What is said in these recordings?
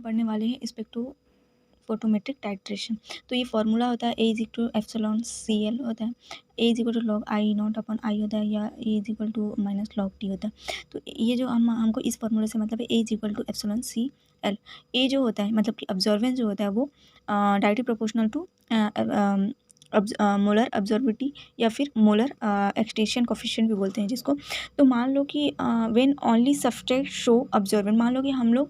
पढ़ने वाले हैं स्पेक्ट्रोफोटोमेट्रिक टाइट्रेशन। तो ये फॉर्मूला होता है A=εcl होता है, A=log I not upon I होता है, या A=-log T होता है। तो ये जो हमको इस फॉर्मूले से मतलब है A=εcl। ए जो होता है मतलब कि अब्जॉर्बेंस जो होता है वो डायरेक्टली प्रोपोर्शनल टू मोलर अब्जॉर्बिटी या फिर मोलर एक्सटेंशन कोफिशिएंट भी बोलते हैं जिसको। तो मान लो कि when only substrate show absorbent, मान लो कि हम लोग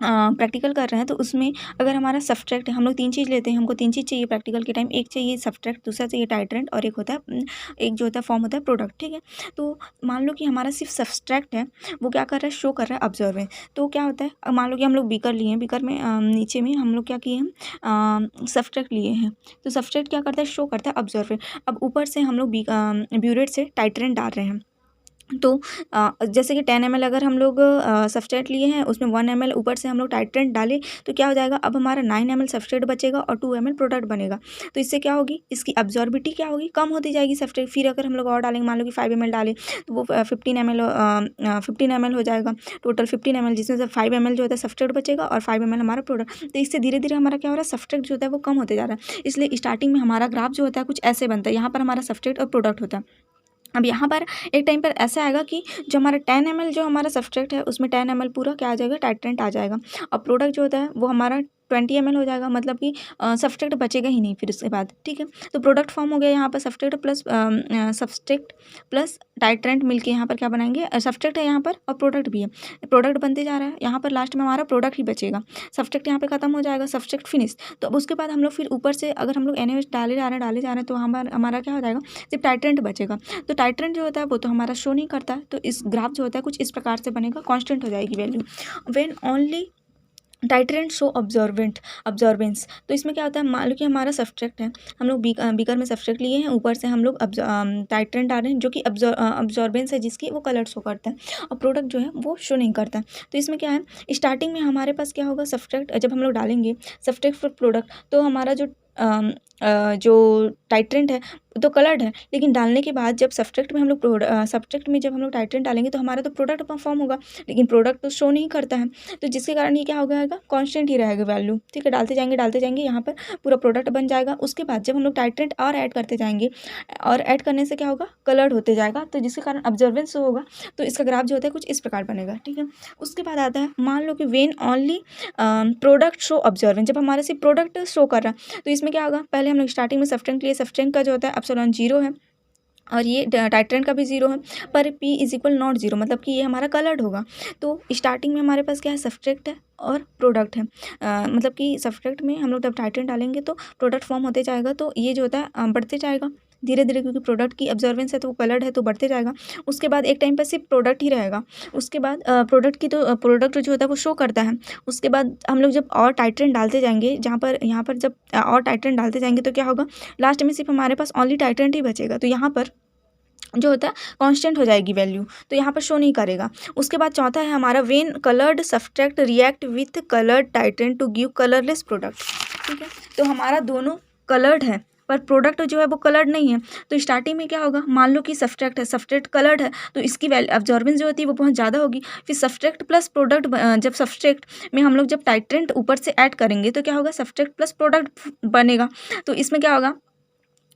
प्रैक्टिकल कर रहे हैं तो उसमें अगर हमारा सब्सट्रैक्ट है, हम लोग तीन चीज़ लेते हैं, हमको तीन चीज़ चाहिए प्रैक्टिकल के टाइम, एक चाहिए सब्सट्रैक्ट, दूसरा चाहिए टाइट्रेंट, और एक होता है एक जो होता है फॉर्म होता है प्रोडक्ट, ठीक है। तो मान लो कि हमारा सिर्फ सब्सट्रैक्ट है, वो क्या कर रहा है, शो कर रहा है अब्जॉर्बेंट। तो क्या होता है, मान लो कि हम लोग बीकर लिए हैं, बीकर में नीचे में हम लोग क्या किए हैं, सब्सट्रैक्ट लिए हैं। तो सब्सट्रैक्ट क्या करता है, शो करता है अब्जॉर्बेंट। अब ऊपर से हम लोग ब्यूरेट से टाइट्रेंट डाल रहे हैं। तो जैसे कि 10 ml अगर हम लोग सब्सट्रेट लिए हैं, उसमें 1 ml ऊपर से हम लोग टाइट्रेंट डालें, तो क्या हो जाएगा, अब हमारा 9 ml सब्सट्रेट बचेगा और 2 ml प्रोडक्ट बनेगा। तो इससे क्या होगी, इसकी अब्जॉर्बिटी क्या होगी, कम होती जाएगी सब्सट्रेट। फिर अगर हम लोग और डालेंगे, मान लो कि 5 ml डालें तो वो 15 ml हो जाएगा, टोटल 15 ml, जिसमें से 5 ml जो होता है सब्सट्रेट बचेगा और 5 ml हमारा प्रोडक्ट। तो इससे धीरे धीरे हमारा क्या हो रहा है, सब्सट्रेट जो होता है वो कम होते जा रहा है। इसलिए स्टार्टिंग में हमारा ग्राफ जो होता है कुछ ऐसे बनता है, यहाँ पर हमारा सब्सट्रेट और प्रोडक्ट होता है। अब यहाँ पर एक टाइम पर ऐसा आएगा कि जो हमारा 10 ml जो हमारा सब्सट्रेट है उसमें 10 ml पूरा क्या आ जाएगा, टाइट्रेंट आ जाएगा, और प्रोडक्ट जो होता है वो हमारा 20 ml हो जाएगा, मतलब कि सब्सट्रेट बचेगा ही नहीं फिर उसके बाद, ठीक है। तो प्रोडक्ट फॉर्म हो गया, यहाँ पर सब्सट्रेट प्लस टाइट्रेंट मिलके यहाँ पर क्या बनाएंगे, सब्सट्रेट है यहाँ पर और प्रोडक्ट भी है, प्रोडक्ट बनते जा रहा है, यहाँ पर लास्ट में हमारा प्रोडक्ट ही बचेगा, सब्सट्रेट यहाँ पे खत्म हो जाएगा, सब्सट्रेट फिनिश। तो अब उसके बाद हम लोग फिर ऊपर से अगर हम लोग NaOH डाले जा रहे हैं तो हमारा क्या हो जाएगा, सिर्फ टाइट्रेंट बचेगा। तो टाइट्रेंट जो होता है वो तो हमारा शो नहीं करता है, तो इस ग्राफ जो होता है कुछ इस प्रकार से बनेगा, कांस्टेंट हो जाएगी value when only titrant show absorbance. तो इसमें क्या होता है, मान लो कि हमारा सब्सट्रेक्ट है, हम लोग बीकर में सब्सट्रेक्ट लिए हैं, ऊपर से हम लोग टाइट्रेंट डाल रहे हैं जो कि अब्जॉर्बेंस है जिसकी वो कलर शो करता है, और प्रोडक्ट जो है वो शो नहीं करता है। तो इसमें क्या है, स्टार्टिंग में हमारे पास क्या होगा, सब्सट्रेक्ट जब हम लोग डालेंगे सब्सट्रेक्ट फॉर प्रोडक्ट, तो हमारा जो टाइट्रेंट है तो कलर्ड है, लेकिन डालने के बाद जब सब्सट्रेक्ट में जब हम लोग टाइट्रेंट डालेंगे तो हमारा तो प्रोडक्ट फॉर्म होगा, लेकिन प्रोडक्ट तो शो नहीं करता है। तो जिसके कारण ये क्या हो जाएगा, कांस्टेंट ही रहेगा वैल्यू, ठीक है। डालते जाएंगे यहाँ पर पूरा प्रोडक्ट बन जाएगा। उसके बाद जब हम लोग टाइट्रेंट और ऐड करते जाएंगे, और ऐड करने से क्या होगा, कलर्ड होते जाएगा, तो जिसके कारण ऑब्जर्वेंस होगा, तो इसका ग्राफ जो होता है कुछ इस प्रकार बनेगा, ठीक है। उसके बाद आता है, मान लो कि when only product show observance, जब हमारे सिर्फ प्रोडक्ट शो कर रहा है, तो इसमें क्या होगा, पहले हम लोग स्टार्टिंग में सब्सट्रेट के लिए, सब्सट्रेट का जो होता है एप्सिलॉन 0 है और ये टाइट्रेंट का भी 0 है, पर P=नॉट 0, मतलब कि ये हमारा कलर्ड होगा। तो स्टार्टिंग में हमारे पास क्या है, सब्सट्रेक्ट है और प्रोडक्ट है, मतलब कि सब्सट्रेक्ट में हम लोग जब टाइट्रेंट डालेंगे तो प्रोडक्ट फॉर्म होते जाएगा, तो ये जो होता है बढ़ते जाएगा धीरे धीरे, क्योंकि प्रोडक्ट की ऑब्जर्वेंस है तो वो कलर्ड है तो बढ़ते जाएगा। उसके बाद एक टाइम पर सिर्फ प्रोडक्ट ही रहेगा, उसके बाद प्रोडक्ट जो होता है वो शो करता है। उसके बाद हम लोग जब और टाइट्रेंट डालते जाएंगे, यहाँ पर जब और टाइट्रेंट डालते जाएंगे तो क्या होगा, लास्ट में सिर्फ हमारे पास ओनली टाइट्रेंट ही बचेगा, तो यहाँ पर जो होता है कांस्टेंट हो जाएगी वैल्यू, तो यहाँ पर शो नहीं करेगा। उसके बाद चौथा है हमारा, when coloured substrate react with coloured titrant to give colourless product, ठीक है। तो हमारा दोनों कलर्ड है पर प्रोडक्ट जो है वो कलर्ड नहीं है, तो स्टार्टिंग में क्या होगा, मान लो कि सब्सट्रैक्ट है, सब्सट्रैक्ट कलर्ड है, तो इसकी ऑब्जर्वेंस जो होती है वो बहुत ज़्यादा होगी। फिर सब्सट्रैक्ट प्लस प्रोडक्ट, जब सब्सट्रैक्ट में हम लोग जब टाइट्रेंट ऊपर से ऐड करेंगे तो क्या होगा, सब्सट्रैक्ट प्लस प्रोडक्ट बनेगा। तो इसमें क्या होगा,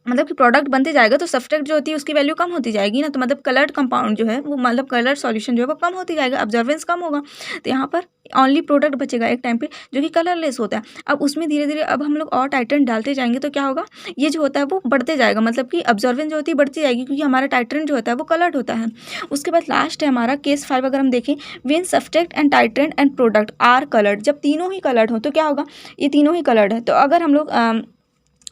मतलब कि प्रोडक्ट बनते जाएगा तो सब्सट्रैक्ट जो होती है उसकी वैल्यू कम होती जाएगी ना, तो मतलब कलर्ड कंपाउंड जो है वो, मतलब कलर्ड सॉल्यूशन जो है वो कम होती जाएगा, ऑब्जर्वेंस कम होगा, तो यहाँ पर ओनली प्रोडक्ट बचेगा एक टाइम पे जो कि कलरलेस होता है। अब उसमें धीरे धीरे अब हम लोग और टाइट्रेंट डालते जाएंगे तो क्या होगा, ये जो होता है वो बढ़ते जाएगा, मतलब कि ऑब्जर्वेंस जो होती है बढ़ती जाएगी, क्योंकि हमारा टाइट्रेंट जो होता है वो कलर्ड होता है। उसके बाद लास्ट है हमारा केस 5, अगर हम देखें, when substrate and titrant and product are coloured, जब तीनों ही कलर्ड हो तो क्या होगा, ये तीनों ही कलर्ड है। तो अगर हम लोग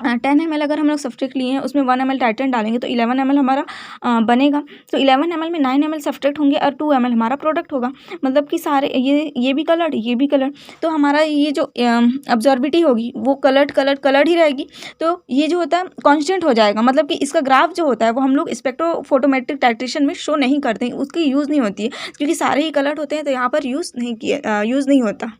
10 ml अगर हम लोग सब्सट्रैक्ट लिए हैं, उसमें 1 ml टाइट्रेंट डालेंगे तो 11 ml हमारा बनेगा। तो 11 ml में 9 ml सब्सट्रैक्ट होंगे और 2 ml हमारा प्रोडक्ट होगा, मतलब कि सारे ये भी कलर्ड, ये भी कलर्ड, तो हमारा ये जो अब्जॉर्बिटी होगी वो कलर्ड ही रहेगी। तो ये जो होता है कांस्टेंट हो जाएगा, मतलब कि इसका ग्राफ जो होता है वो हम लोग स्पेक्ट्रोफोटोमेट्रिक टाइट्रेशन में शो नहीं करते हैं, उसकी यूज़ नहीं होती है, क्योंकि सारे ही कलर्ड होते हैं, तो यहाँ पर यूज़ नहीं होता।